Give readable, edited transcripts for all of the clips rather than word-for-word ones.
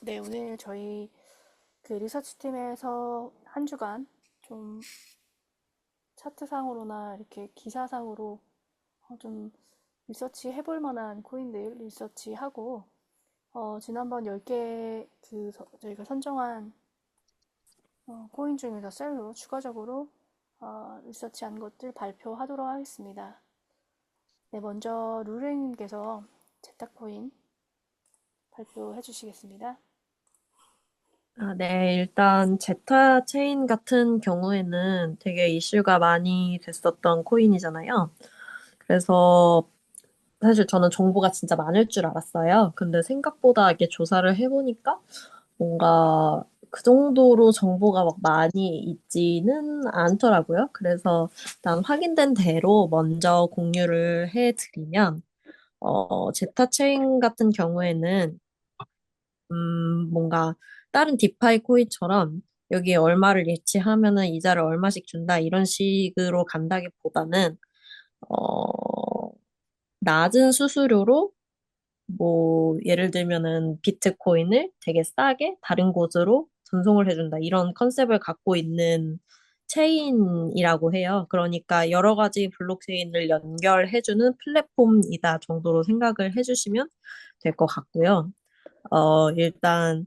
네, 오늘 저희 그 리서치 팀에서 한 주간 좀 차트상으로나 이렇게 기사상으로 좀 리서치 해볼 만한 코인들 리서치하고 지난번 10개 저희가 선정한 코인 중에서 셀로 추가적으로 리서치한 것들 발표하도록 하겠습니다. 네, 먼저 루랭님께서 제타코인 발표해 주시겠습니다. 네, 일단 제타 체인 같은 경우에는 되게 이슈가 많이 됐었던 코인이잖아요. 그래서 사실 저는 정보가 진짜 많을 줄 알았어요. 근데 생각보다 이게 조사를 해보니까 뭔가 그 정도로 정보가 막 많이 있지는 않더라고요. 그래서 일단 확인된 대로 먼저 공유를 해드리면, 제타 체인 같은 경우에는 뭔가 다른 디파이 코인처럼 여기에 얼마를 예치하면은 이자를 얼마씩 준다 이런 식으로 간다기보다는 어, 낮은 수수료로 뭐 예를 들면은 비트코인을 되게 싸게 다른 곳으로 전송을 해준다 이런 컨셉을 갖고 있는 체인이라고 해요. 그러니까 여러 가지 블록체인을 연결해주는 플랫폼이다 정도로 생각을 해주시면 될 것 같고요. 일단,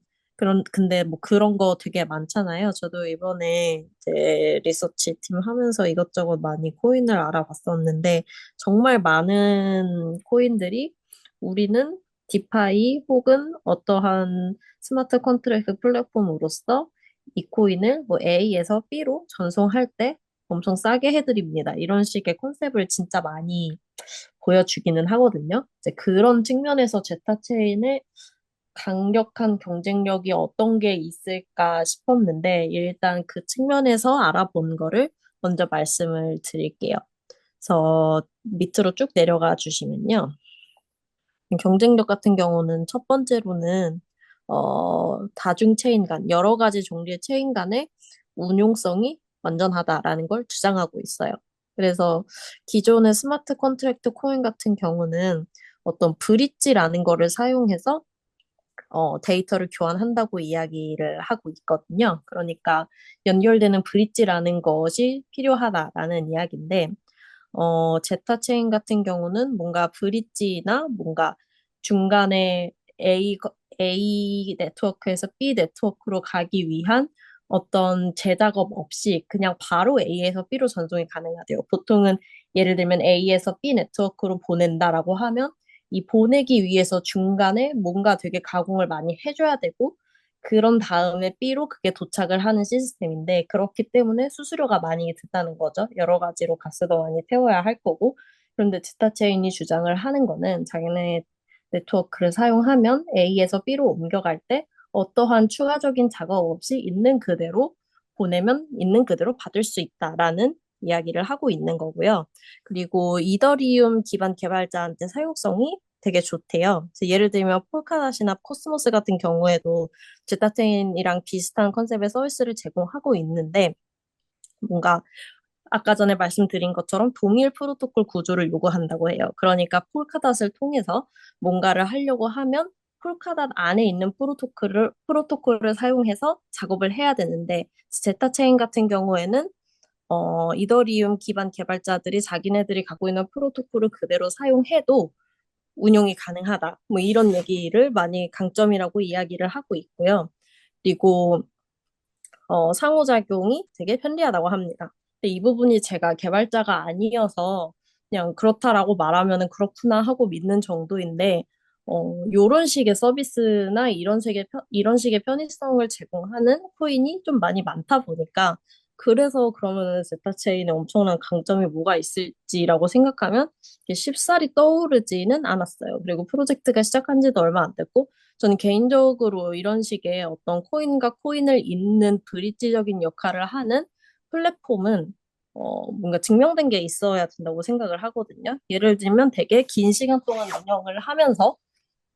근데 뭐 그런 거 되게 많잖아요. 저도 이번에 이제 리서치 팀 하면서 이것저것 많이 코인을 알아봤었는데, 정말 많은 코인들이 우리는 디파이 혹은 어떠한 스마트 컨트랙트 플랫폼으로서 이 코인을 뭐 A에서 B로 전송할 때 엄청 싸게 해드립니다. 이런 식의 컨셉을 진짜 많이 보여주기는 하거든요. 이제 그런 측면에서 제타체인의 강력한 경쟁력이 어떤 게 있을까 싶었는데, 일단 그 측면에서 알아본 거를 먼저 말씀을 드릴게요. 그래서 밑으로 쭉 내려가 주시면요. 경쟁력 같은 경우는 첫 번째로는, 다중 체인 간, 여러 가지 종류의 체인 간의 운용성이 완전하다라는 걸 주장하고 있어요. 그래서 기존의 스마트 컨트랙트 코인 같은 경우는 어떤 브릿지라는 거를 사용해서 데이터를 교환한다고 이야기를 하고 있거든요. 그러니까 연결되는 브릿지라는 것이 필요하다라는 이야기인데, 제타 체인 같은 경우는 뭔가 브릿지나 뭔가 중간에 A 네트워크에서 B 네트워크로 가기 위한 어떤 재작업 없이 그냥 바로 A에서 B로 전송이 가능하대요. 보통은 예를 들면 A에서 B 네트워크로 보낸다라고 하면 이 보내기 위해서 중간에 뭔가 되게 가공을 많이 해줘야 되고 그런 다음에 B로 그게 도착을 하는 시스템인데 그렇기 때문에 수수료가 많이 든다는 거죠. 여러 가지로 가스도 많이 태워야 할 거고. 그런데 지타체인이 주장을 하는 거는 자기네 네트워크를 사용하면 A에서 B로 옮겨갈 때 어떠한 추가적인 작업 없이 있는 그대로 보내면 있는 그대로 받을 수 있다라는 이야기를 하고 있는 거고요. 그리고 이더리움 기반 개발자한테 사용성이 되게 좋대요. 그래서 예를 들면 폴카닷이나 코스모스 같은 경우에도 제타체인이랑 비슷한 컨셉의 서비스를 제공하고 있는데 뭔가 아까 전에 말씀드린 것처럼 동일 프로토콜 구조를 요구한다고 해요. 그러니까 폴카닷을 통해서 뭔가를 하려고 하면 폴카닷 안에 있는 프로토콜을 사용해서 작업을 해야 되는데 제타체인 같은 경우에는 이더리움 기반 개발자들이 자기네들이 갖고 있는 프로토콜을 그대로 사용해도 운용이 가능하다. 뭐 이런 얘기를 많이 강점이라고 이야기를 하고 있고요. 그리고 상호작용이 되게 편리하다고 합니다. 근데 이 부분이 제가 개발자가 아니어서 그냥 그렇다라고 말하면은 그렇구나 하고 믿는 정도인데, 요런 식의 서비스나 이런 식의 편의성을 제공하는 코인이 좀 많이 많다 보니까, 그래서 그러면은 제타체인에 엄청난 강점이 뭐가 있을지라고 생각하면 이게 쉽사리 떠오르지는 않았어요. 그리고 프로젝트가 시작한 지도 얼마 안 됐고, 저는 개인적으로 이런 식의 어떤 코인과 코인을 잇는 브릿지적인 역할을 하는 플랫폼은 뭔가 증명된 게 있어야 된다고 생각을 하거든요. 예를 들면 되게 긴 시간 동안 운영을 하면서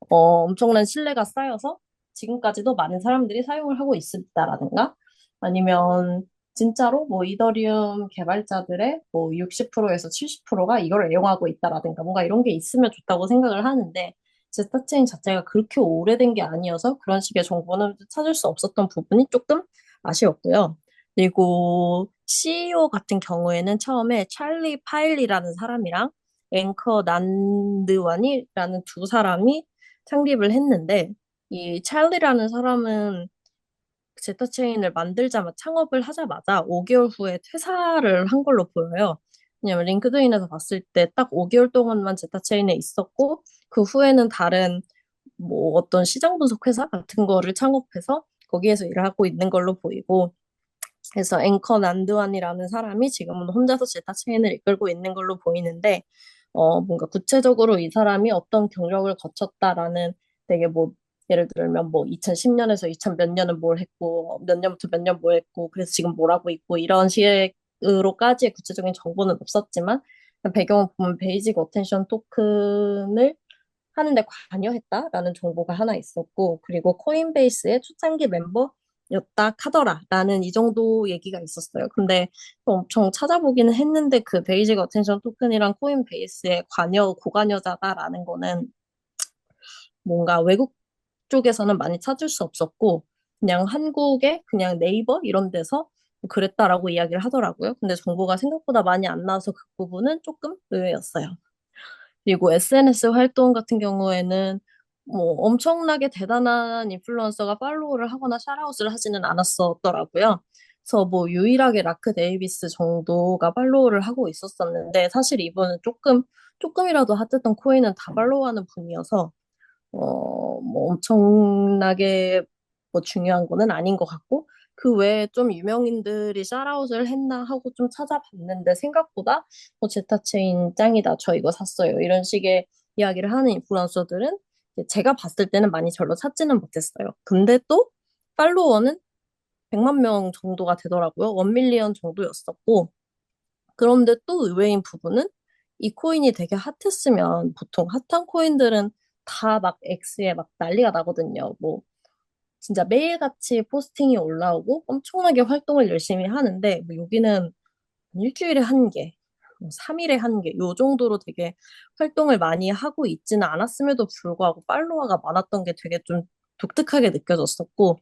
엄청난 신뢰가 쌓여서 지금까지도 많은 사람들이 사용을 하고 있다라든가 아니면 진짜로 뭐 이더리움 개발자들의 뭐 60%에서 70%가 이걸 애용하고 있다라든가 뭔가 이런 게 있으면 좋다고 생각을 하는데 제타체인 자체가 그렇게 오래된 게 아니어서 그런 식의 정보는 찾을 수 없었던 부분이 조금 아쉬웠고요. 그리고 CEO 같은 경우에는 처음에 찰리 파일리라는 사람이랑 앵커 난드완이라는 두 사람이 창립을 했는데 이 찰리라는 사람은 제타체인을 만들자마자 창업을 하자마자 5개월 후에 퇴사를 한 걸로 보여요. 왜냐면 링크드인에서 봤을 때 딱 5개월 동안만 제타체인에 있었고 그 후에는 다른 뭐 어떤 시장 분석 회사 같은 거를 창업해서 거기에서 일을 하고 있는 걸로 보이고 그래서 앵커 난드완이라는 사람이 지금은 혼자서 제타 체인을 이끌고 있는 걸로 보이는데, 뭔가 구체적으로 이 사람이 어떤 경력을 거쳤다라는 되게 뭐, 예를 들면 뭐 2010년에서 2000 몇 년은 뭘 했고, 몇 년부터 몇 년 뭐 했고, 그래서 지금 뭘 하고 있고, 이런 식으로까지의 구체적인 정보는 없었지만, 배경을 보면 베이직 어텐션 토큰을 하는데 관여했다라는 정보가 하나 있었고, 그리고 코인베이스의 초창기 멤버였다 카더라라는 이 정도 얘기가 있었어요. 근데 엄청 찾아보기는 했는데 그 베이직 어텐션 토큰이랑 코인베이스의 고관여자다라는 거는 뭔가 외국 쪽에서는 많이 찾을 수 없었고, 그냥 한국의 그냥 네이버 이런 데서 그랬다라고 이야기를 하더라고요. 근데 정보가 생각보다 많이 안 나와서 그 부분은 조금 의외였어요. 그리고 SNS 활동 같은 경우에는 뭐 엄청나게 대단한 인플루언서가 팔로우를 하거나 샤라웃을 하지는 않았었더라고요. 그래서 뭐 유일하게 라크 데이비스 정도가 팔로우를 하고 있었었는데 사실 이분은 조금이라도 핫했던 코인은 다 팔로우하는 분이어서 뭐 엄청나게 뭐 중요한 거는 아닌 것 같고, 그 외에 좀 유명인들이 샤라웃을 했나 하고 좀 찾아봤는데, 생각보다 제타체인 짱이다. 저 이거 샀어요. 이런 식의 이야기를 하는 인플루언서들은 이제 제가 봤을 때는 많이 절로 찾지는 못했어요. 근데 또 팔로워는 100만 명 정도가 되더라고요. 1밀리언 정도였었고, 그런데 또 의외인 부분은 이 코인이 되게 핫했으면 보통 핫한 코인들은 다 막 X에 막 난리가 나거든요. 뭐 진짜 매일같이 포스팅이 올라오고 엄청나게 활동을 열심히 하는데 뭐 여기는 일주일에 한 개, 뭐 3일에 한 개, 요 정도로 되게 활동을 많이 하고 있지는 않았음에도 불구하고 팔로워가 많았던 게 되게 좀 독특하게 느껴졌었고,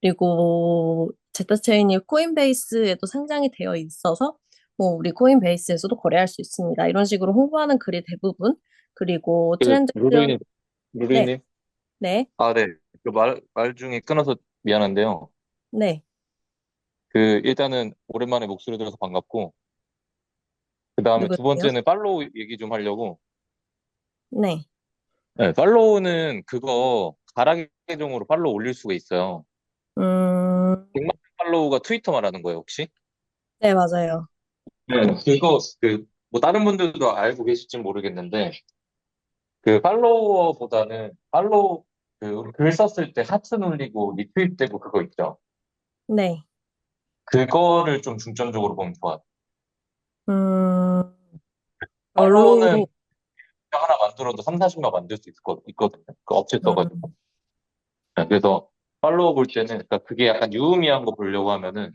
그리고 제타체인이 코인베이스에도 상장이 되어 있어서 뭐 우리 코인베이스에서도 거래할 수 있습니다. 이런 식으로 홍보하는 글이 대부분. 그리고 그, 트랜잭션. 루리님, 네, 루리님. 네, 아, 네. 그 말 중에 끊어서 미안한데요. 네. 일단은 오랜만에 목소리 들어서 반갑고, 그 다음에 두 누구세요? 번째는 팔로우 얘기 좀 하려고. 네. 네, 팔로우는 그거 가락의 계정으로 팔로우 올릴 수가 있어요. 음, 100만 팔로우가 트위터 말하는 거예요, 혹시? 네, 맞아요. 네. 뭐 다른 분들도 알고 계실지 모르겠는데, 우리 글 썼을 때 하트 눌리고 리트윗되고 그거 있죠. 네. 그거를 좀 중점적으로 보면 좋아요. 음, 팔로우는 별로, 하나 만들어도 3, 40만 만들 수 있거든요. 그 업체 음, 써가지고. 네, 그래서 팔로우 볼 때는, 그러니까 그게 약간 유의미한 거 보려고 하면은,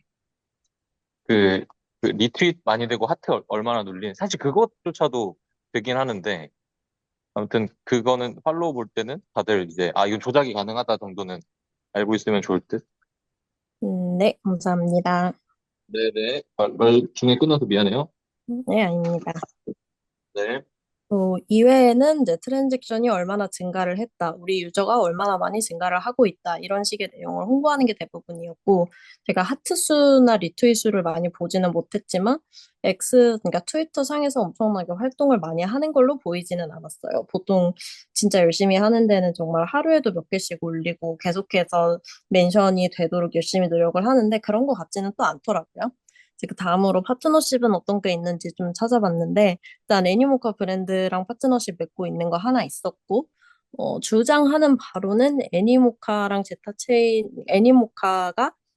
그, 그 리트윗 많이 되고 하트 얼마나 눌린, 사실 그것조차도 되긴 하는데, 아무튼 그거는 팔로우 볼 때는 다들 이제, 이건 조작이 가능하다 정도는 알고 있으면 좋을 듯. 네, 감사합니다. 네네. 말 중에 끊어서 미안해요. 네, 아닙니다. 네. 이외에는 이제 트랜잭션이 얼마나 증가를 했다, 우리 유저가 얼마나 많이 증가를 하고 있다, 이런 식의 내용을 홍보하는 게 대부분이었고, 제가 하트 수나 리트윗 수를 많이 보지는 못했지만, 그러니까 트위터 상에서 엄청나게 활동을 많이 하는 걸로 보이지는 않았어요. 보통 진짜 열심히 하는 데는 정말 하루에도 몇 개씩 올리고 계속해서 멘션이 되도록 열심히 노력을 하는데, 그런 것 같지는 또 않더라고요. 이제 그 다음으로 파트너십은 어떤 게 있는지 좀 찾아봤는데, 일단 애니모카 브랜드랑 파트너십 맺고 있는 거 하나 있었고, 주장하는 바로는 애니모카가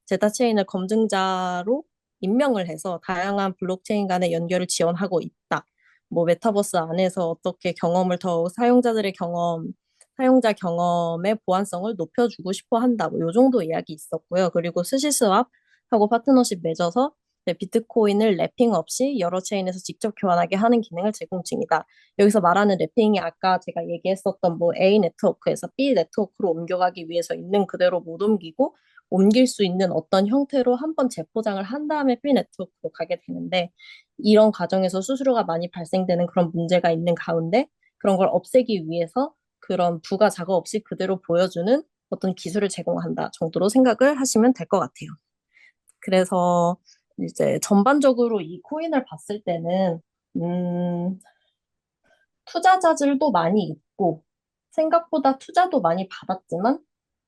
제타체인을 검증자로 임명을 해서 다양한 블록체인 간의 연결을 지원하고 있다. 뭐 메타버스 안에서 어떻게 경험을 더 사용자 경험의 보안성을 높여주고 싶어 한다. 뭐 요 정도 이야기 있었고요. 그리고 스시스왑하고 파트너십 맺어서 네, 비트코인을 래핑 없이 여러 체인에서 직접 교환하게 하는 기능을 제공 중이다. 여기서 말하는 래핑이 아까 제가 얘기했었던 뭐 A 네트워크에서 B 네트워크로 옮겨가기 위해서 있는 그대로 못 옮기고 옮길 수 있는 어떤 형태로 한번 재포장을 한 다음에 B 네트워크로 가게 되는데 이런 과정에서 수수료가 많이 발생되는 그런 문제가 있는 가운데 그런 걸 없애기 위해서 그런 부가 작업 없이 그대로 보여주는 어떤 기술을 제공한다 정도로 생각을 하시면 될 것 같아요. 그래서 이제 전반적으로 이 코인을 봤을 때는 음, 투자자들도 많이 있고 생각보다 투자도 많이 받았지만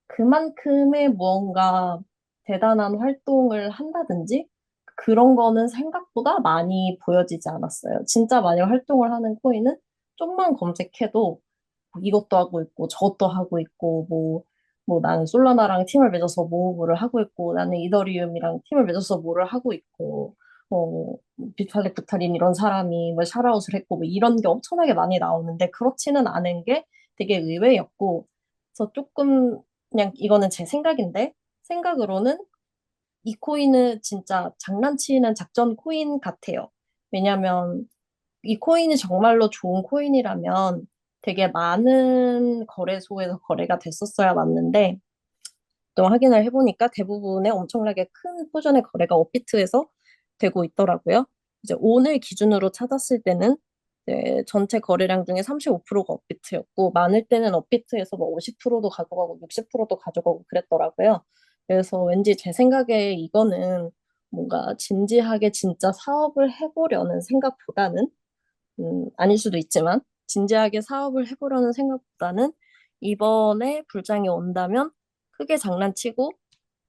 그만큼의 무언가 대단한 활동을 한다든지 그런 거는 생각보다 많이 보여지지 않았어요. 진짜 많이 활동을 하는 코인은 좀만 검색해도 뭐 이것도 하고 있고 저것도 하고 있고 뭐 나는 솔라나랑 팀을 맺어서 뭐를 하고 있고 나는 이더리움이랑 팀을 맺어서 뭐를 하고 있고 어, 비탈릭 부타린 이런 사람이 뭐 샤라웃을 했고 뭐 이런 게 엄청나게 많이 나오는데 그렇지는 않은 게 되게 의외였고 그래서 조금 그냥 이거는 제 생각인데 생각으로는 이 코인은 진짜 장난치는 작전 코인 같아요. 왜냐면 이 코인이 정말로 좋은 코인이라면 되게 많은 거래소에서 거래가 됐었어야 맞는데 또 확인을 해보니까 대부분의 엄청나게 큰 포션의 거래가 업비트에서 되고 있더라고요. 이제 오늘 기준으로 찾았을 때는 이제 전체 거래량 중에 35%가 업비트였고 많을 때는 업비트에서 뭐 50%도 가져가고 60%도 가져가고 그랬더라고요. 그래서 왠지 제 생각에 이거는 뭔가 진지하게 진짜 사업을 해보려는 생각보다는 아닐 수도 있지만 진지하게 사업을 해보려는 생각보다는 이번에 불장이 온다면 크게 장난치고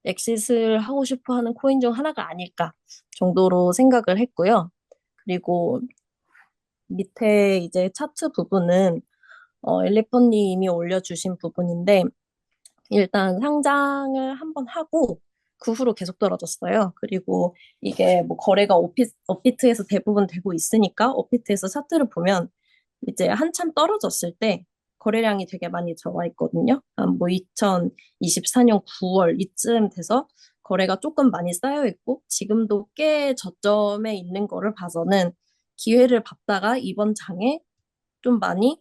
엑싯을 하고 싶어 하는 코인 중 하나가 아닐까 정도로 생각을 했고요. 그리고 밑에 이제 차트 부분은 엘리펀님이 올려주신 부분인데 일단 상장을 한번 하고 그 후로 계속 떨어졌어요. 그리고 이게 뭐 거래가 업비트에서 대부분 되고 있으니까 업비트에서 차트를 보면 이제 한참 떨어졌을 때 거래량이 되게 많이 들어와 있거든요. 뭐 2024년 9월 이쯤 돼서 거래가 조금 많이 쌓여 있고 지금도 꽤 저점에 있는 거를 봐서는 기회를 봤다가 이번 장에 좀 많이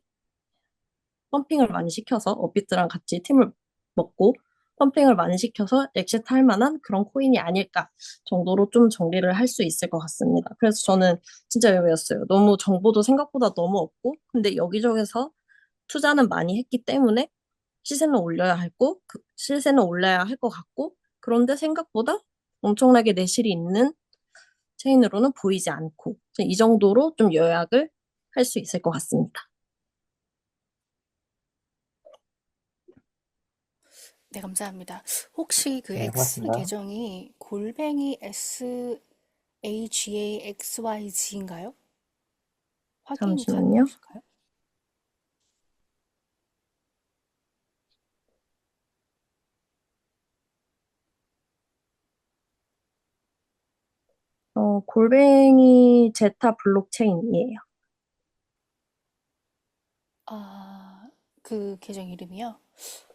펌핑을 많이 시켜서 업비트랑 같이 팀을 먹고 펌핑을 많이 시켜서 엑시트 할 만한 그런 코인이 아닐까 정도로 좀 정리를 할 수 있을 것 같습니다. 그래서 저는 진짜 의외였어요. 너무 정보도 생각보다 너무 없고 근데 여기저기서 투자는 많이 했기 때문에 시세는 올려야 할고 시세는 올라야 할 것 같고 그런데 생각보다 엄청나게 내실이 있는 체인으로는 보이지 않고 이 정도로 좀 요약을 할 수 있을 것 같습니다. 네, 감사합니다. 혹시 그 네, X 고맙습니다. 계정이 골뱅이 SHAXYG인가요? 확인 잠시만요. 가능하실까요? 골뱅이 제타 블록체인이에요. 아, 그 계정 이름이요?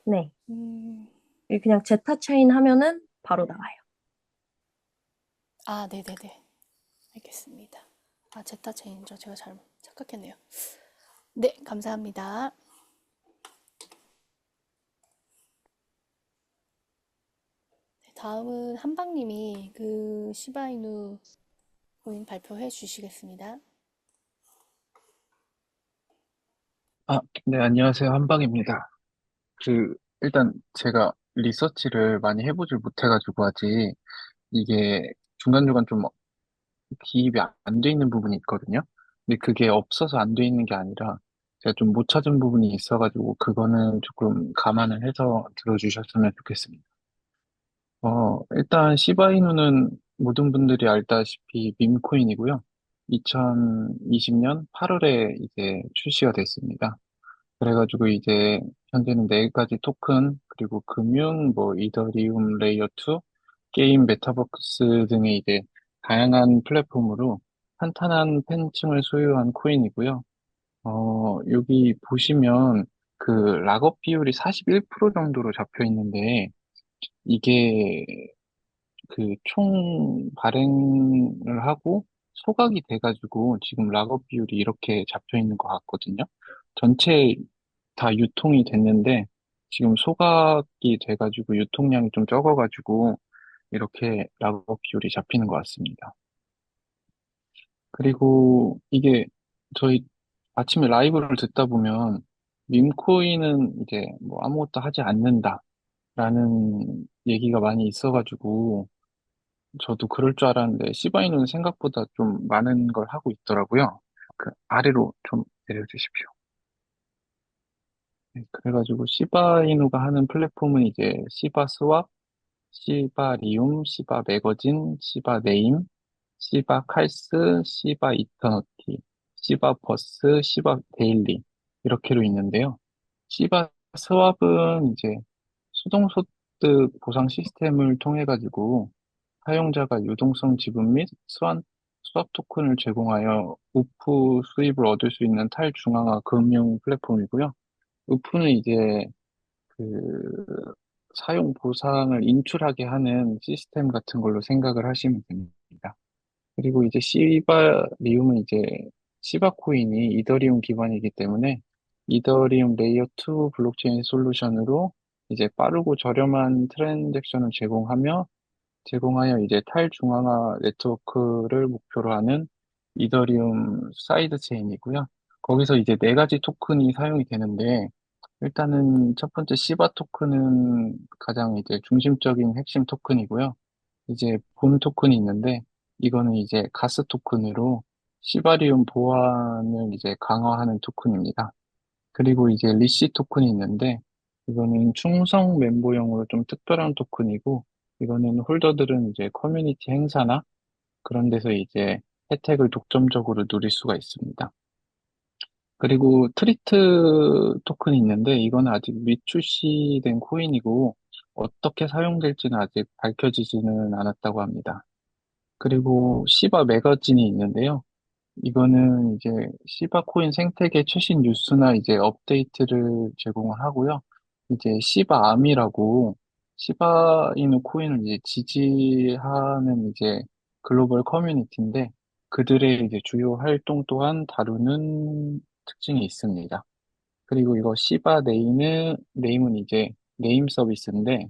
네. 음, 그냥 제타 체인 하면은 바로 나와요. 아, 네네네. 알겠습니다. 아, 제타 체인저 제가 잘못 착각했네요. 네, 감사합니다. 네, 다음은 한방님이 그 시바이누 코인 발표해 주시겠습니다. 아, 네, 안녕하세요. 한방입니다. 일단 제가 리서치를 많이 해보질 못해가지고 아직 이게 중간중간 좀 기입이 안 돼 있는 부분이 있거든요. 근데 그게 없어서 안 돼 있는 게 아니라 제가 좀 못 찾은 부분이 있어가지고 그거는 조금 감안을 해서 들어주셨으면 좋겠습니다. 일단 시바이누는 모든 분들이 알다시피 밈코인이고요. 2020년 8월에 이제 출시가 됐습니다. 그래가지고 이제 현재는 네 가지 토큰, 그리고 금융, 뭐 이더리움 레이어 2, 게임, 메타버스 등의 이제 다양한 플랫폼으로 탄탄한 팬층을 소유한 코인이고요. 여기 보시면 그 락업 비율이 41% 정도로 잡혀 있는데 이게 그 총 발행을 하고 소각이 돼가지고 지금 락업 비율이 이렇게 잡혀 있는 것 같거든요. 전체 다 유통이 됐는데 지금 소각이 돼가지고 유통량이 좀 적어가지고 이렇게 락업 비율이 잡히는 것 같습니다. 그리고 이게 저희 아침에 라이브를 듣다 보면 밈코인은 이제 뭐 아무것도 하지 않는다라는 얘기가 많이 있어가지고 저도 그럴 줄 알았는데 시바이누는 생각보다 좀 많은 걸 하고 있더라고요. 그 아래로 좀 내려주십시오. 네, 그래가지고 시바이누가 하는 플랫폼은 이제 시바 스왑, 시바 리움, 시바 매거진, 시바 네임, 시바 칼스, 시바 이터너티, 시바 버스, 시바 데일리 이렇게로 있는데요. 시바 스왑은 이제 수동소득 보상 시스템을 통해 가지고 사용자가 유동성 지분 및 스왑 토큰을 제공하여 우프 수입을 얻을 수 있는 탈중앙화 금융 플랫폼이고요. 우프는 이제 그 사용 보상을 인출하게 하는 시스템 같은 걸로 생각을 하시면 됩니다. 그리고 이제 시바리움은 이제 시바 코인이 이더리움 기반이기 때문에 이더리움 레이어 2 블록체인 솔루션으로 이제 빠르고 저렴한 트랜잭션을 제공하여 이제 탈중앙화 네트워크를 목표로 하는 이더리움 사이드 체인이고요. 거기서 이제 네 가지 토큰이 사용이 되는데 일단은 첫 번째 시바 토큰은 가장 이제 중심적인 핵심 토큰이고요. 이제 본 토큰이 있는데 이거는 이제 가스 토큰으로 시바리움 보안을 이제 강화하는 토큰입니다. 그리고 이제 리시 토큰이 있는데 이거는 충성 멤버용으로 좀 특별한 토큰이고 이거는 홀더들은 이제 커뮤니티 행사나 그런 데서 이제 혜택을 독점적으로 누릴 수가 있습니다. 그리고 트리트 토큰이 있는데 이거는 아직 미출시된 코인이고 어떻게 사용될지는 아직 밝혀지지는 않았다고 합니다. 그리고 시바 매거진이 있는데요. 이거는 이제 시바 코인 생태계 최신 뉴스나 이제 업데이트를 제공을 하고요. 이제 시바 암이라고 시바 이누 코인을 이제 지지하는 이제 글로벌 커뮤니티인데 그들의 이제 주요 활동 또한 다루는 특징이 있습니다. 그리고 이거 시바 네임은 이제 네임 서비스인데,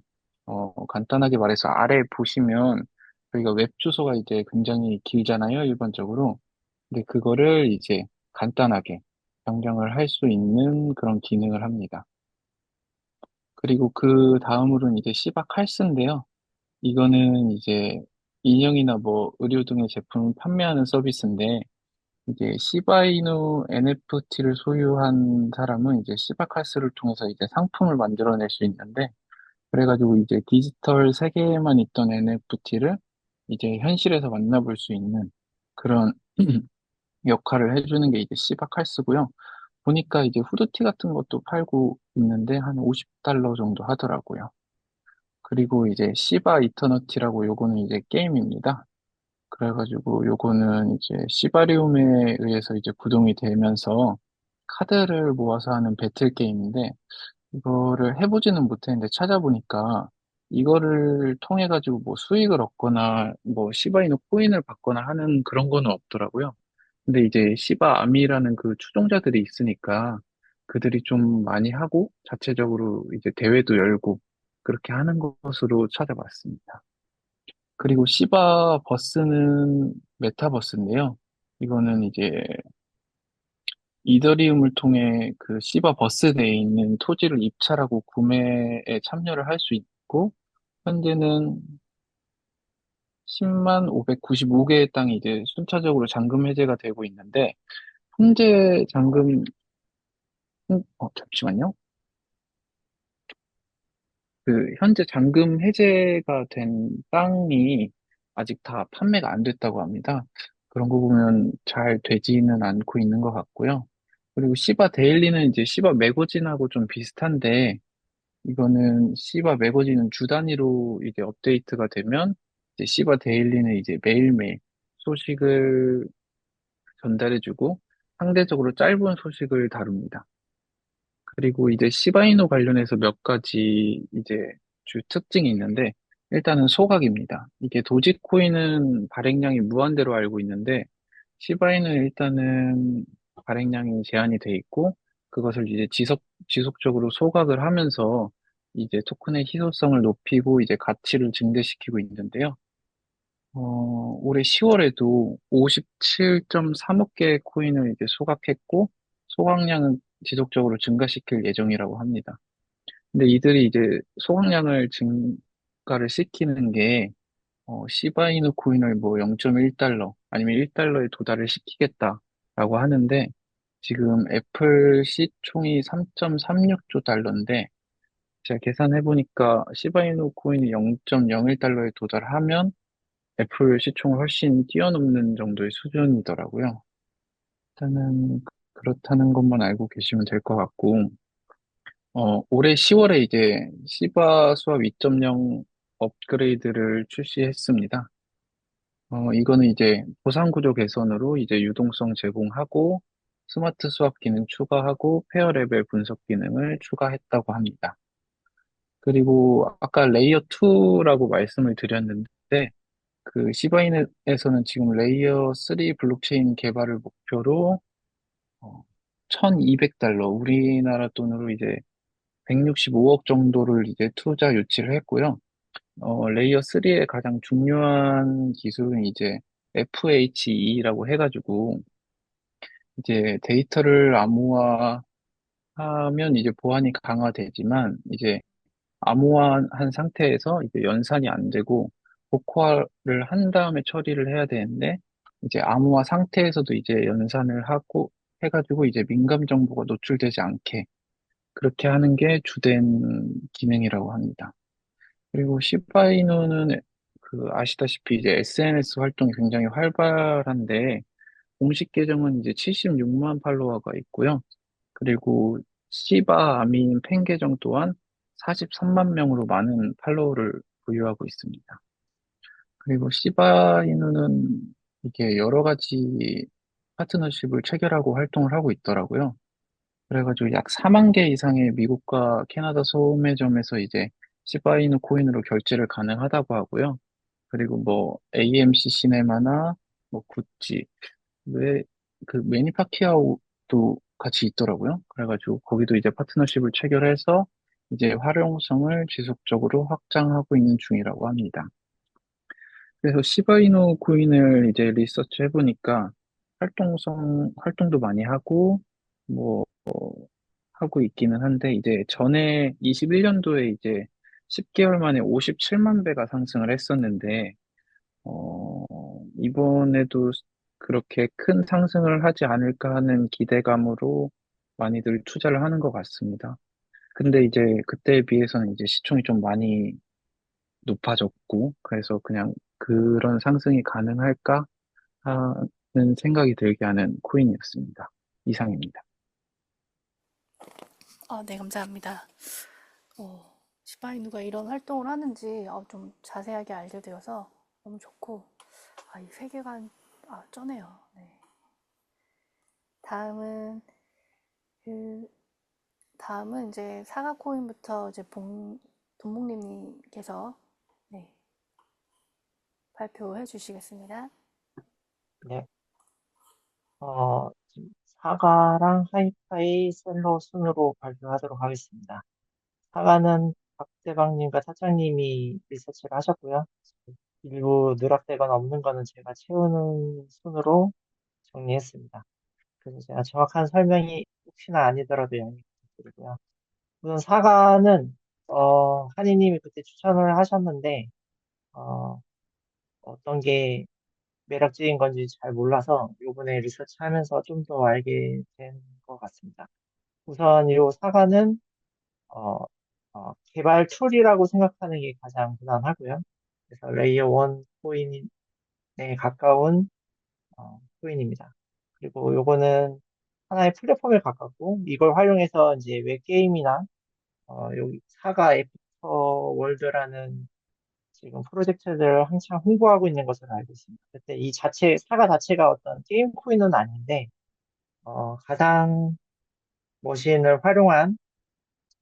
간단하게 말해서 아래 보시면 저희가 웹 주소가 이제 굉장히 길잖아요, 일반적으로. 근데 그거를 이제 간단하게 변경을 할 수 있는 그런 기능을 합니다. 그리고 그 다음으로는 이제 시바 칼스인데요. 이거는 이제 인형이나 뭐 의료 등의 제품을 판매하는 서비스인데, 이제 시바이누 NFT를 소유한 사람은 이제 시바카스를 통해서 이제 상품을 만들어낼 수 있는데, 그래가지고 이제 디지털 세계에만 있던 NFT를 이제 현실에서 만나볼 수 있는 그런 역할을 해주는 게 이제 시바칼스고요. 보니까 이제 후드티 같은 것도 팔고 있는데 한 50달러 정도 하더라고요. 그리고 이제 시바 이터너티라고 요거는 이제 게임입니다. 그래가지고 요거는 이제 시바리움에 의해서 이제 구동이 되면서 카드를 모아서 하는 배틀 게임인데 이거를 해보지는 못했는데 찾아보니까 이거를 통해 가지고 뭐 수익을 얻거나 뭐 시바이누 코인을 받거나 하는 그런 거는 없더라고요. 근데 이제 시바 아미라는 그 추종자들이 있으니까 그들이 좀 많이 하고 자체적으로 이제 대회도 열고 그렇게 하는 것으로 찾아봤습니다. 그리고 시바 버스는 메타버스인데요. 이거는 이제 이더리움을 통해 그 시바 버스 내에 있는 토지를 입찰하고 구매에 참여를 할 수 있고, 현재는 10만 595개의 땅이 이제 순차적으로 잔금 해제가 되고 있는데, 현재 잔금, 잠시만요. 그, 현재 잔금 해제가 된 땅이 아직 다 판매가 안 됐다고 합니다. 그런 거 보면 잘 되지는 않고 있는 것 같고요. 그리고 시바 데일리는 이제 시바 매거진하고 좀 비슷한데, 이거는 시바 매거진은 주 단위로 이제 업데이트가 되면, 이제 시바 데일리는 이제 매일매일 소식을 전달해주고, 상대적으로 짧은 소식을 다룹니다. 그리고 이제 시바이누 관련해서 몇 가지 이제 주 특징이 있는데, 일단은 소각입니다. 이게 도지코인은 발행량이 무한대로 알고 있는데, 시바이는 일단은 발행량이 제한이 돼 있고, 그것을 이제 지속적으로 소각을 하면서 이제 토큰의 희소성을 높이고 이제 가치를 증대시키고 있는데요. 올해 10월에도 57.3억 개의 코인을 이제 소각했고, 소각량은 지속적으로 증가시킬 예정이라고 합니다. 근데 이들이 이제 소각량을 증가를 시키는 게 시바이누 코인을 뭐 0.1달러 아니면 1달러에 도달을 시키겠다라고 하는데 지금 애플 시총이 3.36조 달러인데 제가 계산해 보니까 시바이누 코인이 0.01달러에 도달하면 애플 시총을 훨씬 뛰어넘는 정도의 수준이더라고요. 일단은 그렇다는 것만 알고 계시면 될 것 같고 올해 10월에 이제 시바 수압 2.0 업그레이드를 출시했습니다. 이거는 이제 보상 구조 개선으로 이제 유동성 제공하고 스마트 수압 기능 추가하고 페어 레벨 분석 기능을 추가했다고 합니다. 그리고 아까 레이어 2라고 말씀을 드렸는데 그 시바인에서는 지금 레이어 3 블록체인 개발을 목표로 1,200달러 우리나라 돈으로 이제 165억 정도를 이제 투자 유치를 했고요. 레이어 3의 가장 중요한 기술은 이제 FHE라고 해가지고, 이제 데이터를 암호화하면 이제 보안이 강화되지만, 이제 암호화한 상태에서 이제 연산이 안 되고, 복호화를 한 다음에 처리를 해야 되는데, 이제 암호화 상태에서도 이제 연산을 하고, 해가지고 이제 민감 정보가 노출되지 않게, 그렇게 하는 게 주된 기능이라고 합니다. 그리고 시바이누는 그 아시다시피 이제 SNS 활동이 굉장히 활발한데 공식 계정은 이제 76만 팔로워가 있고요. 그리고 시바 아민 팬 계정 또한 43만 명으로 많은 팔로워를 보유하고 있습니다. 그리고 시바이누는 이게 여러 가지 파트너십을 체결하고 활동을 하고 있더라고요. 그래가지고 약 4만 개 이상의 미국과 캐나다 소매점에서 이제 시바이누 코인으로 결제를 가능하다고 하고요. 그리고 뭐 AMC 시네마나 뭐 구찌 왜 그 매니 파키아오도 같이 있더라고요. 그래가지고 거기도 이제 파트너십을 체결해서 이제 활용성을 지속적으로 확장하고 있는 중이라고 합니다. 그래서 시바이누 코인을 이제 리서치 해보니까 활동도 많이 하고 뭐 하고 있기는 한데, 이제 전에 21년도에 이제 10개월 만에 57만 배가 상승을 했었는데, 이번에도 그렇게 큰 상승을 하지 않을까 하는 기대감으로 많이들 투자를 하는 것 같습니다. 근데 이제 그때에 비해서는 이제 시총이 좀 많이 높아졌고, 그래서 그냥 그런 상승이 가능할까 하는 생각이 들게 하는 코인이었습니다. 이상입니다. 네, 감사합니다. 시바이누가 이런 활동을 하는지 좀 자세하게 알게 되어서 너무 좋고, 이 세계관, 쩌네요. 네. 다음은, 그, 다음은 이제 사과 코인부터 이제 돈봉님께서 네, 발표해 주시겠습니다. 네, 지금 사과랑 하이파이 셀러 순으로 발표하도록 하겠습니다. 사과는 박대방님과 차장님이 리서치를 하셨고요. 일부 누락되거나 없는 거는 제가 채우는 순으로 정리했습니다. 그래서 제가 정확한 설명이 혹시나 아니더라도 양해 부탁드리고요. 우선 사과는, 한이님이 그때 추천을 하셨는데, 어, 어떤 게 매력적인 건지 잘 몰라서 요번에 리서치하면서 좀 더 알게 된 것 같습니다. 우선 이 사과는 어, 개발 툴이라고 생각하는 게 가장 무난하고요. 그래서 레이어 1 코인에 가까운 코인입니다. 그리고 요거는 하나의 플랫폼에 가깝고 이걸 활용해서 이제 웹게임이나 여기 사과 애프터 월드라는 지금 프로젝트를 한창 홍보하고 있는 것으로 알고 있습니다. 그때 사과 자체가 어떤 게임 코인은 아닌데, 가상 머신을 활용한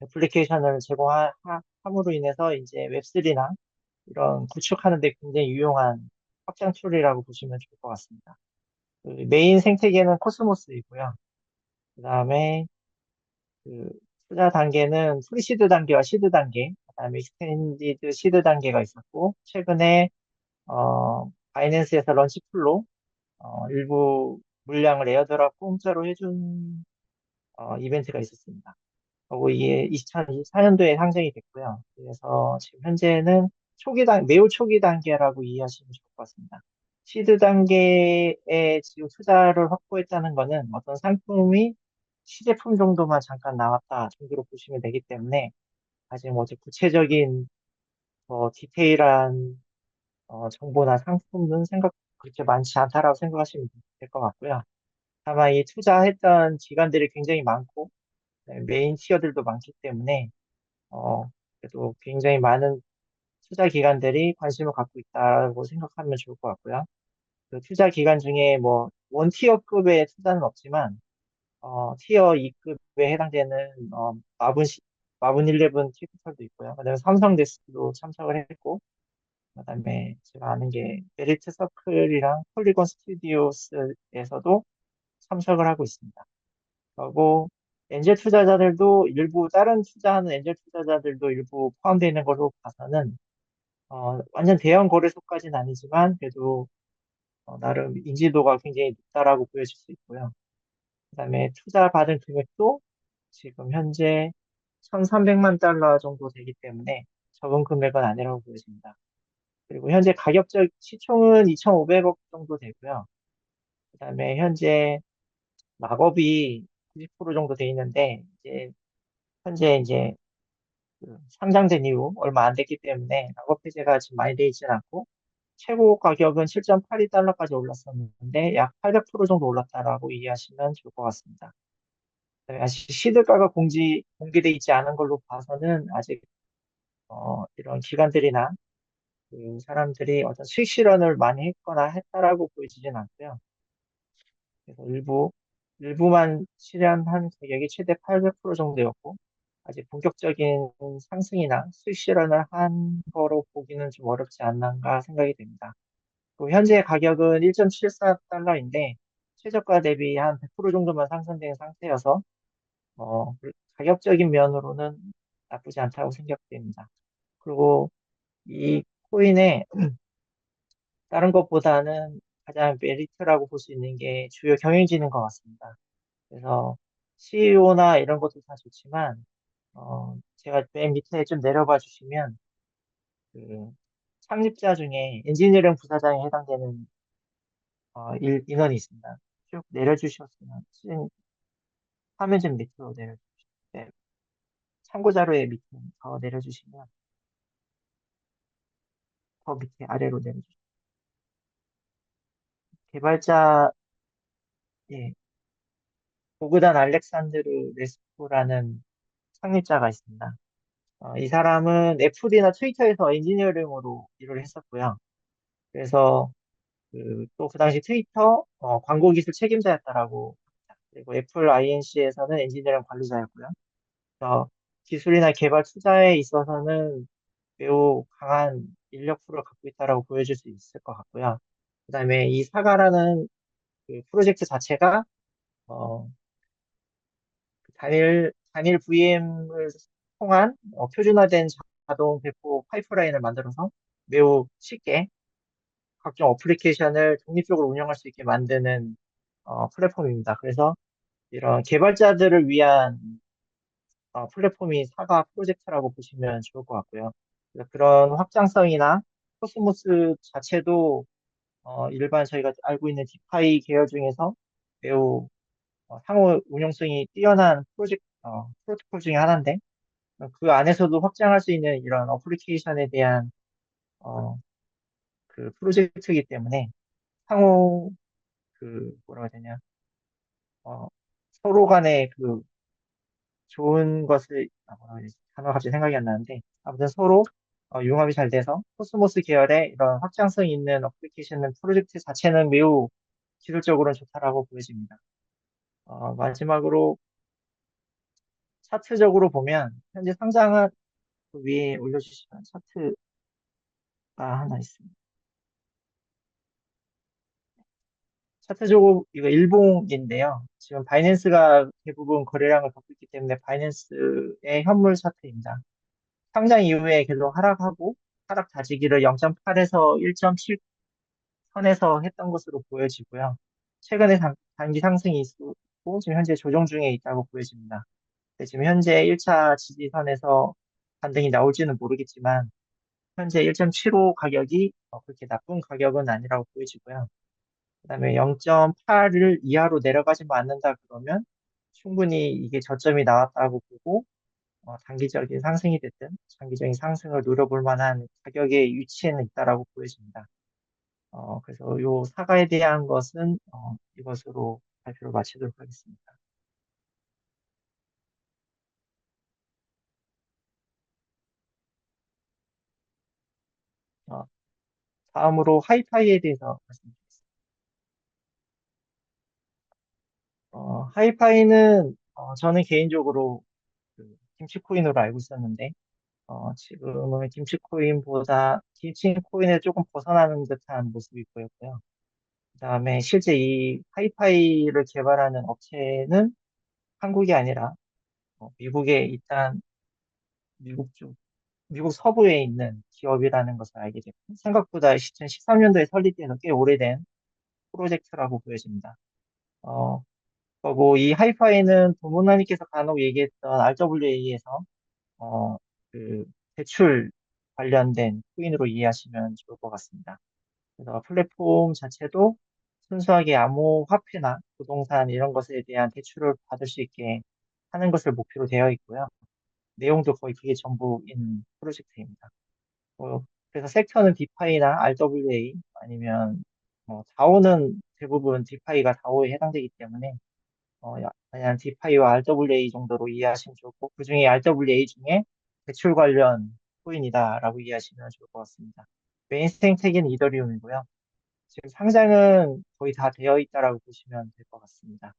애플리케이션을 제공함으로 인해서 이제 웹3나 이런 구축하는 데 굉장히 유용한 확장 툴이라고 보시면 좋을 것 같습니다. 그 메인 생태계는 코스모스이고요. 그 다음에 그 투자 단계는 프리시드 단계와 시드 단계, 그다음에 익스텐디드 시드 단계가 있었고, 최근에 바이낸스에서 런치풀로 일부 물량을 에어드랍 공짜로 해준 이벤트가 있었습니다. 그리고 이게 2024년도에 상장이 됐고요. 그래서 지금 현재는 매우 초기 단계라고 이해하시면 좋을 것 같습니다. 시드 단계에 지금 투자를 확보했다는 것은 어떤 상품이 시제품 정도만 잠깐 나왔다 정도로 보시면 되기 때문에 아직 뭐 구체적인 디테일한 정보나 상품은 그렇게 많지 않다라고 생각하시면 될 것 같고요. 다만 이 투자했던 기관들이 굉장히 많고 네, 메인 티어들도 많기 때문에 그래도 굉장히 많은 투자 기관들이 관심을 갖고 있다고 생각하면 좋을 것 같고요. 그 투자 기관 중에 뭐 원티어급의 투자는 없지만 티어 2급에 해당되는 마븐 11 캐피털도 있고요. 그다음에 삼성데스크도 참석을 했고, 그다음에 제가 아는 게 메리트 서클이랑 폴리곤 스튜디오스에서도 참석을 하고 있습니다. 그리고 엔젤 투자자들도 일부 다른 투자하는 엔젤 투자자들도 일부 포함되어 있는 걸로 봐서는 완전 대형 거래소까지는 아니지만 그래도 나름 인지도가 굉장히 높다라고 보여질 수 있고요. 그다음에 투자 받은 금액도 지금 현재 1,300만 달러 정도 되기 때문에 적은 금액은 아니라고 보여집니다. 그리고 현재 가격적 시총은 2,500억 정도 되고요. 그다음에 현재 락업이 90% 정도 돼 있는데 현재 상장된 이후 얼마 안 됐기 때문에 락업 해제가 지금 많이 돼 있지는 않고 최고 가격은 7.82달러까지 올랐었는데 약 800% 정도 올랐다라고 이해하시면 좋을 것 같습니다. 그다음에 아직 시드가가 공개돼 있지 않은 걸로 봐서는 아직 이런 기관들이나 그 사람들이 어떤 수익 실현을 많이 했거나 했다라고 보여지진 않고요. 그래서 일부만 실현한 가격이 최대 800% 정도였고, 아직 본격적인 상승이나 수익 실현을 한 거로 보기는 좀 어렵지 않는가 생각이 됩니다. 또 현재 가격은 1.74달러인데, 최저가 대비 한 100% 정도만 상승된 상태여서, 가격적인 면으로는 나쁘지 않다고 생각됩니다. 그리고 이 코인의 다른 것보다는 가장 메리트라고 볼 수 있는 게 주요 경영진인 것 같습니다. 그래서 CEO나 이런 것도 다 좋지만, 제가 맨 밑에 좀 내려봐 주시면, 그, 창립자 중에 엔지니어링 부사장에 해당되는, 인원이 있습니다. 쭉 내려주셨으면, 화면 좀 밑으로 내려주시면, 네, 참고 자료의 밑에 더 내려주시면, 더 밑에 아래로 내려주시면, 개발자, 예, 보그단 알렉산드르 레스포라는 창립자가 있습니다. 이 사람은 애플이나 트위터에서 엔지니어링으로 일을 했었고요. 그래서 또 그 당시 트위터 광고 기술 책임자였다라고 합니다. 그리고 애플 INC에서는 엔지니어링 관리자였고요. 그래서 기술이나 개발 투자에 있어서는 매우 강한 인력 풀을 갖고 있다라고 보여줄 수 있을 것 같고요. 그다음에 이 사가라는 그 프로젝트 자체가 어, 단일 VM을 통한 표준화된 자동 배포 파이프라인을 만들어서 매우 쉽게 각종 어플리케이션을 독립적으로 운영할 수 있게 만드는 플랫폼입니다. 그래서 이런 개발자들을 위한 플랫폼이 사과 프로젝트라고 보시면 좋을 것 같고요. 그래서 그런 확장성이나 코스모스 자체도 일반 저희가 알고 있는 디파이 계열 중에서 매우 상호 운용성이 뛰어난 프로토콜 중에 하나인데 그 안에서도 확장할 수 있는 이런 어플리케이션에 대한 어, 그 프로젝트이기 때문에 상호 뭐라고 해야 되냐 어, 서로 간에 좋은 것을 뭐라고 해야 되지? 단어가 갑자기 생각이 안 나는데 아무튼 서로 융합이 잘 돼서 코스모스 계열의 이런 확장성 있는 어플리케이션 프로젝트 자체는 매우 기술적으로는 좋다라고 보여집니다. 마지막으로 차트적으로 보면 현재 상장한 그 위에 올려주시면 차트 하나 있습니다. 차트적으로 이거 일봉인데요. 지금 바이낸스가 대부분 거래량을 갖고 있기 때문에 바이낸스의 현물 차트입니다. 상장 이후에 계속 하락하고 하락 다지기를 0.8에서 1.7 선에서 했던 것으로 보여지고요. 최근에 단기 상승이 있고 지금 현재 조정 중에 있다고 보여집니다. 근데 지금 현재 1차 지지선에서 반등이 나올지는 모르겠지만 현재 1.75 가격이 그렇게 나쁜 가격은 아니라고 보여지고요. 그다음에 0.8을 이하로 내려가지만 않는다 그러면 충분히 이게 저점이 나왔다고 보고 단기적인 상승이 됐든 장기적인 상승을 노려볼 만한 가격의 위치에는 있다라고 보여집니다. 그래서 요 사과에 대한 것은 이것으로 발표를 마치도록 하겠습니다. 어, 다음으로 하이파이에 대해서 말씀드리겠습니다. 하이파이는 저는 개인적으로 그 김치코인으로 알고 있었는데 지금은 김치코인에 조금 벗어나는 듯한 모습이 보였고요. 그다음에 실제 이 하이파이를 개발하는 업체는 한국이 아니라 미국에 일단 미국 쪽 미국 서부에 있는 기업이라는 것을 알게 됐고 생각보다 2013년도에 설립돼서 꽤 오래된 프로젝트라고 보여집니다. 어, 그리고 이 하이파이는 부모님께서 간혹 얘기했던 RWA에서 그 대출 관련된 코인으로 이해하시면 좋을 것 같습니다. 그래서 플랫폼 자체도 순수하게 암호화폐나 부동산 이런 것에 대한 대출을 받을 수 있게 하는 것을 목표로 되어 있고요. 내용도 거의 그게 전부인 프로젝트입니다. 그래서 섹터는 디파이나 RWA 아니면 다오는 대부분 디파이가 다오에 해당되기 때문에 그냥 디파이와 RWA 정도로 이해하시면 좋고 그중에 RWA 중에 대출 관련 코인이다라고 이해하시면 좋을 것 같습니다. 메인 생태계는 이더리움이고요. 지금 상장은 거의 다 되어 있다라고 보시면 될 것 같습니다.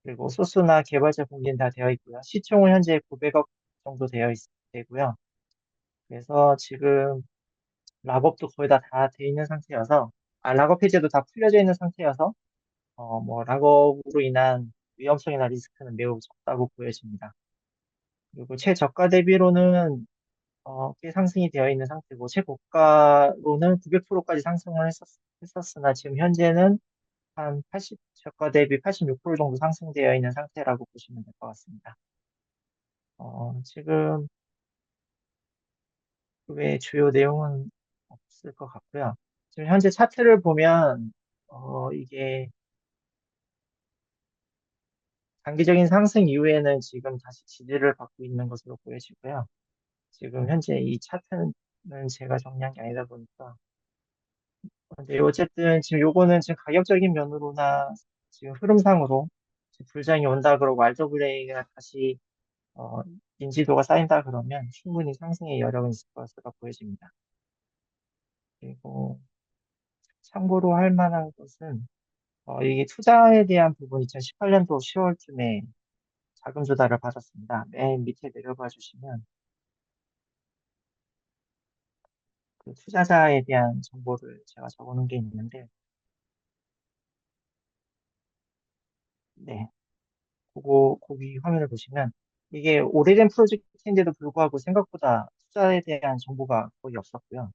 그리고 소스나 개발자 공개는 다 되어 있고요. 시총은 현재 900억 정도 되고요. 그래서 지금 락업도 거의 다 돼 있는 상태여서, 락업 해제도 다 풀려져 있는 상태여서, 뭐, 락업으로 인한 위험성이나 리스크는 매우 적다고 보여집니다. 그리고 최저가 대비로는, 꽤 상승이 되어 있는 상태고, 최고가로는 900%까지 상승을 했었으나, 지금 현재는 한 80, 저가 대비 86% 정도 상승되어 있는 상태라고 보시면 될 것 같습니다. 지금 그 외에 주요 내용은 없을 것 같고요. 지금 현재 차트를 보면, 이게 단기적인 상승 이후에는 지금 다시 지지를 받고 있는 것으로 보여지고요. 지금 현재 이 차트는 제가 정리한 게 아니다 보니까. 근데 어쨌든 지금 요거는 지금 가격적인 면으로나 지금 흐름상으로 지금 불장이 온다 그러고 RWA가 다시 어, 인지도가 쌓인다 그러면 충분히 상승의 여력은 있을 것으로 보여집니다. 그리고 참고로 할 만한 것은 이게 투자에 대한 부분 2018년도 10월쯤에 자금 조달을 받았습니다. 맨 밑에 내려봐 주시면 그 투자자에 대한 정보를 제가 적어놓은 게 있는데, 네, 거기 화면을 보시면 이게 오래된 프로젝트인데도 불구하고 생각보다 투자에 대한 정보가 거의 없었고요.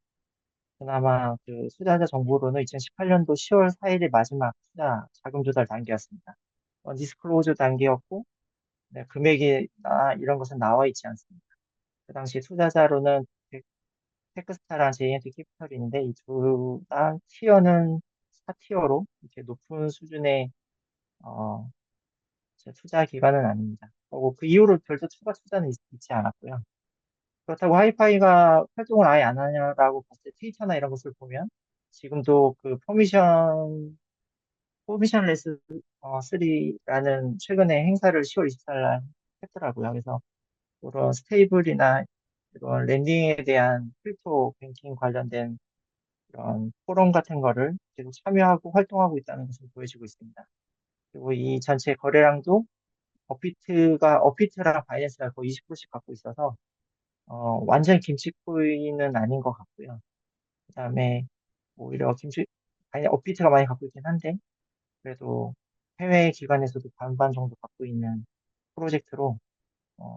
그나마 그 투자자 정보로는 2018년도 10월 4일이 마지막 투자 자금 조달 단계였습니다. 디스클로저 단계였고, 네, 금액이나 이런 것은 나와 있지 않습니다. 그 당시 투자자로는 테크스타랑 JNT 캐피털인데 이 두 티어는 4티어로 이렇게 높은 수준의 어, 투자 기관은 아닙니다. 그리고 그 이후로 별도 추가 투자는 있지 않았고요. 그렇다고 하이파이가 활동을 아예 안 하냐라고 봤을 때 트위터나 이런 것을 보면 지금도 그 포미션레스 3라는 최근에 행사를 10월 24일 날 했더라고요. 그래서 그런 스테이블이나 이런 랜딩에 대한 크립토 뱅킹 관련된 그런 포럼 같은 거를 계속 참여하고 활동하고 있다는 것을 보여주고 있습니다. 그리고 이 전체 거래량도 어피트랑 바이낸스가 거의 20%씩 갖고 있어서, 완전 김치코인은 아닌 것 같고요. 그다음에 오히려 아니, 업비트가 많이 갖고 있긴 한데, 그래도 해외 기관에서도 반반 정도 갖고 있는 프로젝트로,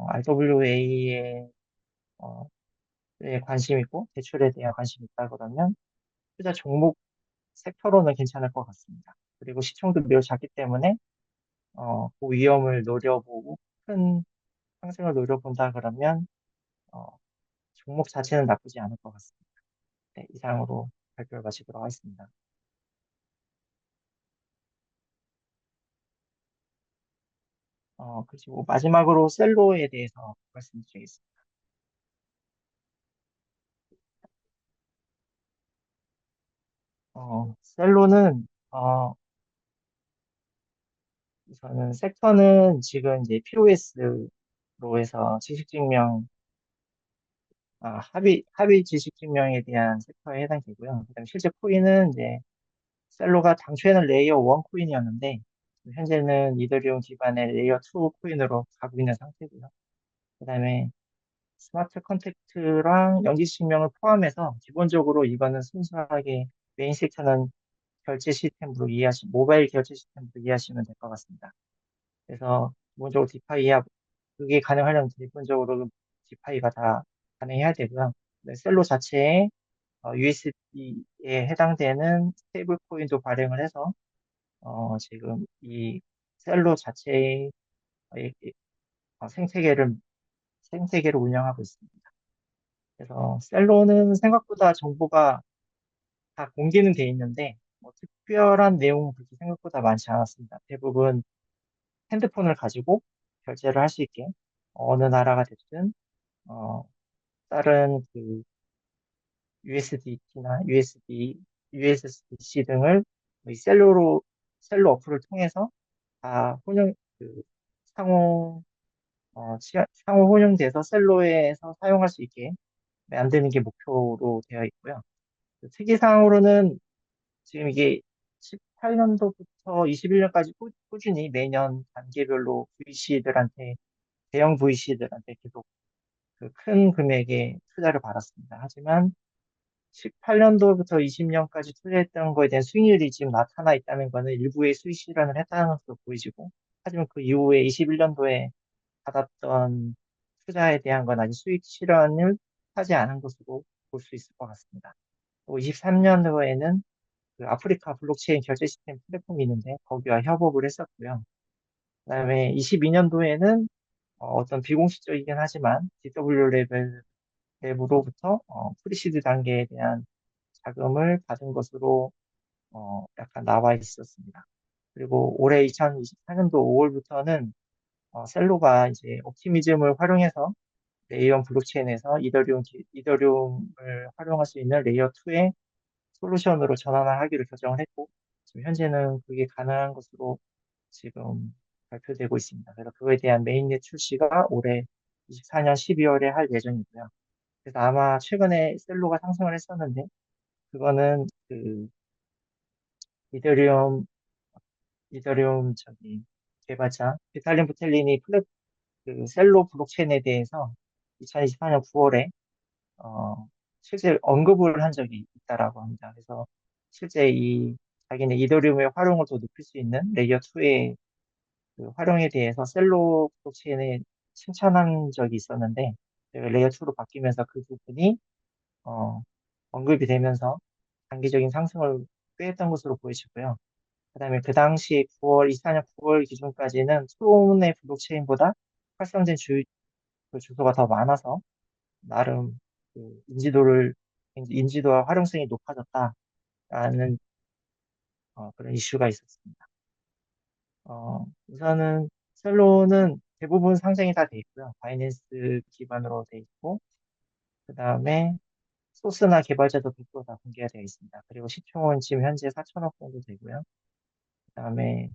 RWA에, 관심 있고, 대출에 대한 관심이 있다 그러면, 투자 종목 섹터로는 괜찮을 것 같습니다. 그리고 시총도 매우 작기 때문에, 그 위험을 노려보고, 큰 상승을 노려본다 그러면, 어, 종목 자체는 나쁘지 않을 것 같습니다. 네, 이상으로 발표를 마치도록 하겠습니다. 그리고 마지막으로 셀로에 대해서 말씀드리겠습니다. 셀로는, 우선은 섹터는 지금 이제 POS로 해서 합의 지식증명에 대한 섹터에 해당되고요. 그다음에 실제 코인은 이제 셀로가 당초에는 레이어 1 코인이었는데, 현재는 이더리움 기반의 레이어 2 코인으로 가고 있는 상태고요. 그다음에 스마트 컨택트랑 영지증명을 포함해서 기본적으로 이거는 순수하게 메인 섹터는 모바일 결제 시스템으로 이해하시면 될 것 같습니다. 그래서 기본적으로 그게 가능하려면 기본적으로 디파이가 다 가능해야 되고요. 네, 셀로 자체에 USD에 해당되는 스테이블 코인도 발행을 해서 지금 이 셀로 자체의 생태계를 운영하고 있습니다. 그래서 셀로는 생각보다 정보가 다 공개는 돼 있는데 특별한 내용은 그렇게 생각보다 많지 않았습니다. 대부분 핸드폰을 가지고 결제를 할 수 있게 어느 나라가 됐든 어, 다른 그 USDT나 USDC 등을 이 셀로 어플을 통해서 다 그 상호 상호 혼용돼서 셀로에서 사용할 수 있게 만드는 게 목표로 되어 있고요. 그 특이사항으로는 지금 이게 18년도부터 21년까지 꾸준히 매년 단계별로 대형 VC들한테 계속 그 큰 금액의 투자를 받았습니다. 하지만 18년도부터 20년까지 투자했던 거에 대한 수익률이 지금 나타나 있다는 것은 일부의 수익 실현을 했다는 것으로 보이지고, 하지만 그 이후에 21년도에 받았던 투자에 대한 건 아직 수익 실현을 하지 않은 것으로 볼 수 있을 것 같습니다. 또 23년도에는 그 아프리카 블록체인 결제 시스템 플랫폼이 있는데 거기와 협업을 했었고요. 그다음에 22년도에는 어떤 비공식적이긴 하지만 DW 랩으로부터 프리시드 단계에 대한 자금을 받은 것으로 약간 나와 있었습니다. 그리고 올해 2024년도 5월부터는 셀로가 이제 옵티미즘을 활용해서 레이어 1 블록체인에서 이더리움을 활용할 수 있는 레이어 2의 솔루션으로 전환을 하기로 결정을 했고, 지금 현재는 그게 가능한 것으로 지금 발표되고 있습니다. 그래서 그거에 대한 메인넷 출시가 올해 24년 12월에 할 예정이고요. 그래서 아마 최근에 셀로가 상승을 했었는데, 그거는 그 이더리움, 개발자, 비탈린 부텔린이 그 셀로 블록체인에 대해서 2024년 9월에 실제 언급을 한 적이 있다라고 합니다. 그래서 실제 자기네 이더리움의 활용을 더 높일 수 있는 레이어 2의 그 활용에 대해서 셀로 블록체인에 칭찬한 적이 있었는데, 레이어 2로 바뀌면서 그 부분이 어, 언급이 되면서 단기적인 상승을 꾀했던 것으로 보여지고요. 그다음에 그 당시 24년 9월 기준까지는 투혼의 블록체인보다 활성된 그 주소가 더 많아서 나름 그 인지도와 활용성이 높아졌다라는 그런 이슈가 있었습니다. 우선은 셀로는 대부분 상장이 다 돼 있고요. 바이낸스 기반으로 돼 있고, 그 다음에 소스나 개발자도 100%다 공개가 되어 있습니다. 그리고 시총은 지금 현재 4천억 정도 되고요. 그 다음에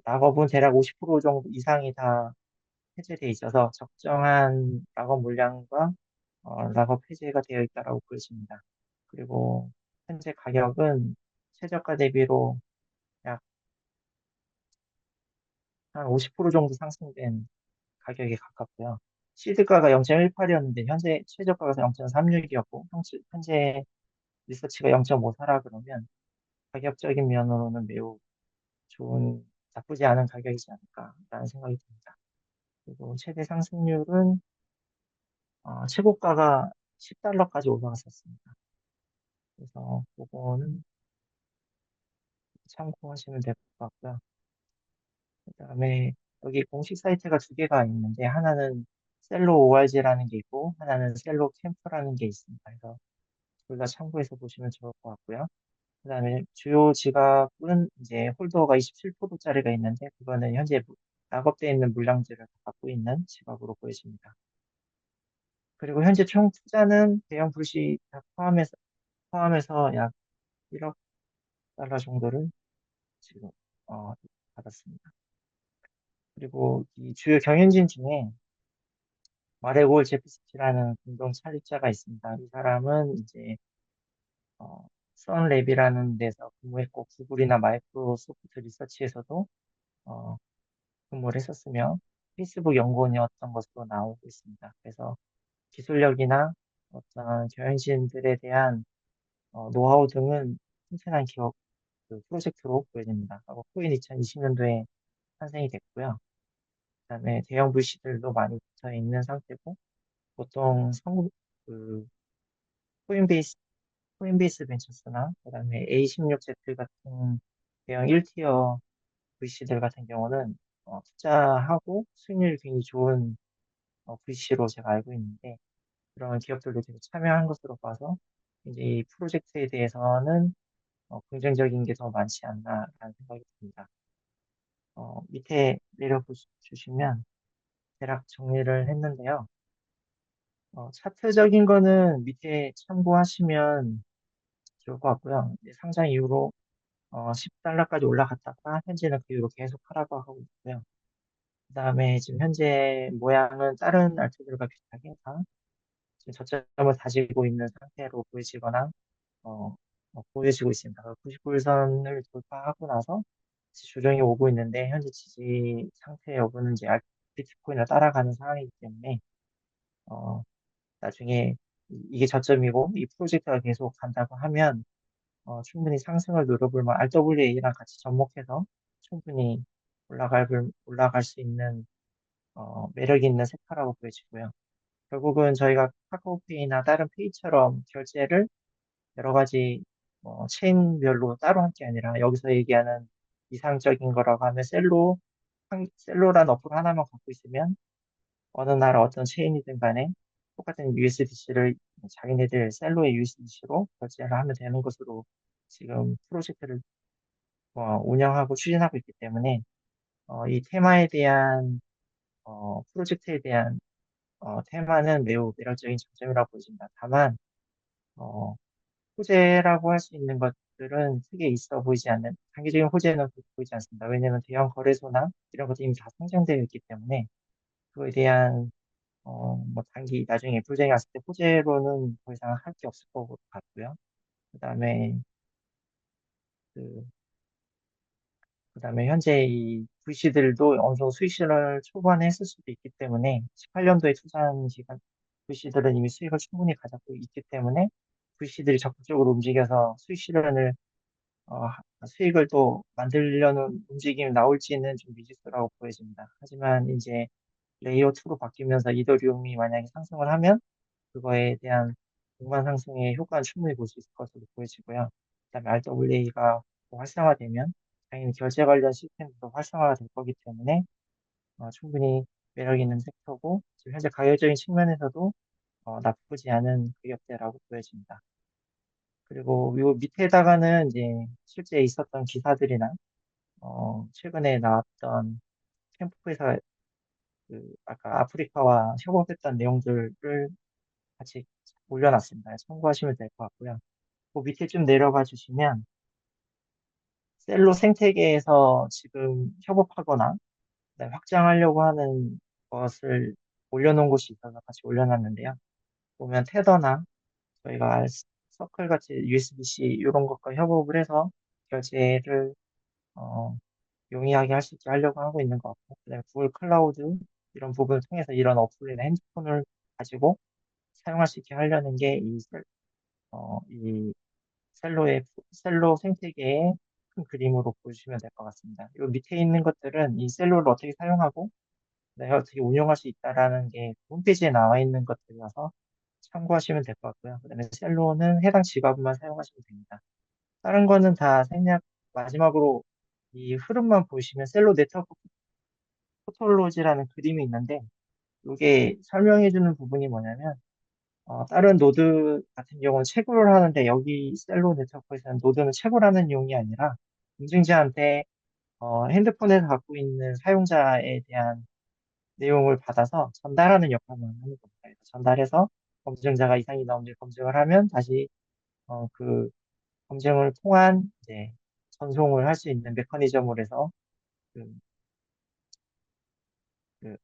락업은 대략 50% 정도 이상이 다 해제돼 있어서 적정한 락업 물량과 락업 해제가 되어 있다고 보여집니다. 그리고 현재 가격은 최저가 대비로 약 한 50% 정도 상승된 가격에 가깝고요. 시드가가 0.18이었는데 현재 최저가가 0.36이었고 현재 리서치가 0.54라 그러면 가격적인 면으로는 매우 나쁘지 않은 가격이지 않을까라는 생각이 듭니다. 그리고 최대 상승률은 최고가가 $10까지 올라갔었습니다. 그래서 그거는 참고하시면 될 것 같고요. 그다음에 여기 공식 사이트가 두 개가 있는데 하나는 셀로 ORG라는 게 있고 하나는 셀로 캠프라는 게 있습니다. 그래서 둘 다 참고해서 보시면 좋을 것 같고요. 그다음에 주요 지갑은 이제 홀더가 27%짜리가 있는데 그거는 현재 락업되어 있는 물량들을 다 갖고 있는 지갑으로 보여집니다. 그리고 현재 총 투자는 대형 불시 다 포함해서 약 1억 달러 정도를 지금 받았습니다. 그리고 이 주요 경영진 중에 마레골 제프스키라는 공동 창립자가 있습니다. 이 사람은 이제 선랩이라는 데서 근무했고 구글이나 마이크로소프트 리서치에서도 어, 근무를 했었으며 페이스북 연구원이었던 것으로 나오고 있습니다. 그래서 기술력이나 어떤 경영진들에 대한 노하우 등은 튼튼한 기업 그 프로젝트로 보여집니다. 하고 코인 2020년도에 탄생이 됐고요. 그다음에 대형 VC들도 많이 붙어 있는 상태고 보통 그 코인베이스 코인베이스 벤처스나 그다음에 A16Z 같은 대형 1티어 VC들 같은 경우는 투자하고 수익률이 굉장히 좋은 VC로 제가 알고 있는데 그런 기업들도 계속 참여한 것으로 봐서 이제 이 프로젝트에 대해서는 긍정적인 게 더 많지 않나라는 생각이 듭니다. 밑에 내려주시면 대략 정리를 했는데요. 차트적인 거는 밑에 참고하시면 좋을 것 같고요. 이제 상장 이후로 $10까지 올라갔다가 현재는 그 이후로 계속 하락을 하고 있고요. 그 다음에 지금 현재 모양은 다른 알트들과 비슷하게 다 지금 저점을 다지고 있는 상태로 보여지거나 어, 보여지고 있습니다. 90불선을 돌파하고 나서 다시 조정이 오고 있는데 현재 지지 상태 여부는 이제 비트코인을 따라가는 상황이기 때문에 어, 나중에 이게 저점이고 이 프로젝트가 계속 간다고 하면 충분히 상승을 노려볼 만 RWA랑 같이 접목해서 충분히 올라갈 수 있는 매력 있는 섹터라고 보여지고요. 결국은 저희가 카카오페이나 다른 페이처럼 결제를 여러 가지 체인별로 따로 할 게 아니라 여기서 얘기하는 이상적인 거라고 하면 셀로란 어플 하나만 갖고 있으면 어느 나라 어떤 체인이든 간에 똑같은 USDC를 자기네들 셀로의 USDC로 결제를 하면 되는 것으로 지금 프로젝트를 운영하고 추진하고 있기 때문에 이 테마에 대한 프로젝트에 대한 테마는 매우 매력적인 장점이라고 보여집니다. 다만 어, 호재라고 할 수 있는 것들은 크게 있어 보이지 않는 단기적인 호재는 보이지 않습니다. 왜냐하면 대형 거래소나 이런 것들이 이미 다 상장되어 있기 때문에 그거에 대한 뭐 나중에 불쟁이 왔을 때 호재로는 더 이상 할 게 없을 것 같고요. 그다음에 그 그다음에 현재 이 VC들도 어느 정도 수익 실현을 초반에 했을 수도 있기 때문에 18년도에 투자한 기간 VC들은 이미 수익을 충분히 가지고 있기 때문에 VC들이 적극적으로 움직여서 어, 수익을 또 만들려는 움직임이 나올지는 좀 미지수라고 보여집니다. 하지만 이제 레이어 2로 바뀌면서 이더리움이 만약에 상승을 하면 그거에 대한 공간 상승의 효과는 충분히 볼 수 있을 것으로 보여지고요. 그다음에 RWA가 활성화되면 당연히 결제 관련 시스템도 활성화가 될 거기 때문에 충분히 매력 있는 섹터고 지금 현재 가격적인 측면에서도 나쁘지 않은 가격대라고 보여집니다. 그리고 요 밑에다가는 이제 실제 있었던 기사들이나 최근에 나왔던 캠프에서 아까 아프리카와 협업했던 내용들을 같이 올려놨습니다. 참고하시면 될 것 같고요. 그 밑에 좀 내려가 주시면 셀로 생태계에서 지금 협업하거나 그다음에 확장하려고 하는 것을 올려놓은 곳이 있어서 같이 올려놨는데요. 보면 테더나 저희가 서클 같이 USB-C 이런 것과 협업을 해서 결제를 어, 용이하게 할 수 있게 하려고 하고 있는 것 같고, 그다음에 구글 클라우드 이런 부분을 통해서 이런 어플이나 핸드폰을 가지고 사용할 수 있게 하려는 게 이 셀로 생태계의 큰 그림으로 보여주시면 될 것 같습니다. 이 밑에 있는 것들은 이 셀로를 어떻게 사용하고 내가 어떻게 운용할 수 있다라는 게 홈페이지에 나와 있는 것들이어서 참고하시면 될 것 같고요. 그다음에 셀로는 해당 직업만 사용하시면 됩니다. 다른 거는 다 생략, 마지막으로 이 흐름만 보시면 셀로 네트워크 포톨로지라는 그림이 있는데 이게 설명해주는 부분이 뭐냐면 다른 노드 같은 경우는 채굴을 하는데 여기 셀로 네트워크에서는 노드는 채굴하는 용이 아니라 검증자한테 핸드폰에서 갖고 있는 사용자에 대한 내용을 받아서 전달하는 역할만 하는 겁니다. 그래서 전달해서 검증자가 이상이 나오는지 검증을 하면 다시 그 검증을 통한 이제 전송을 할 수 있는 메커니즘으로 해서 그, 그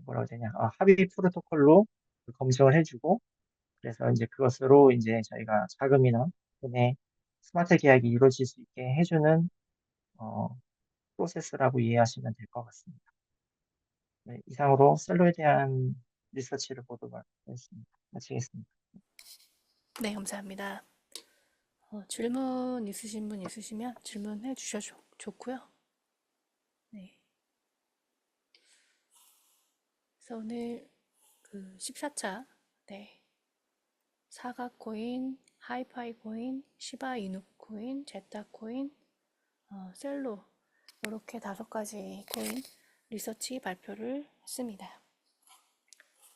뭐라고 해야 되냐 합의 프로토콜로 그 검증을 해주고 그래서 이제 그것으로 이제 저희가 자금이나 돈의 스마트 계약이 이루어질 수 있게 해주는 어, 프로세스라고 이해하시면 될 것 같습니다. 네, 이상으로 셀로에 대한 리서치를 모두 마치겠습니다. 마치겠습니다. 네, 감사합니다. 질문 있으신 분 있으시면 질문해 주셔도 좋고요. 네. 그래서 오늘 그 14차, 네. 사각 코인, 하이파이 코인, 시바 이누 코인, 제타 코인, 셀로 이렇게 5가지 코인 리서치 발표를 했습니다.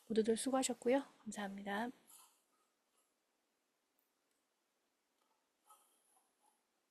모두들 수고하셨고요. 감사합니다.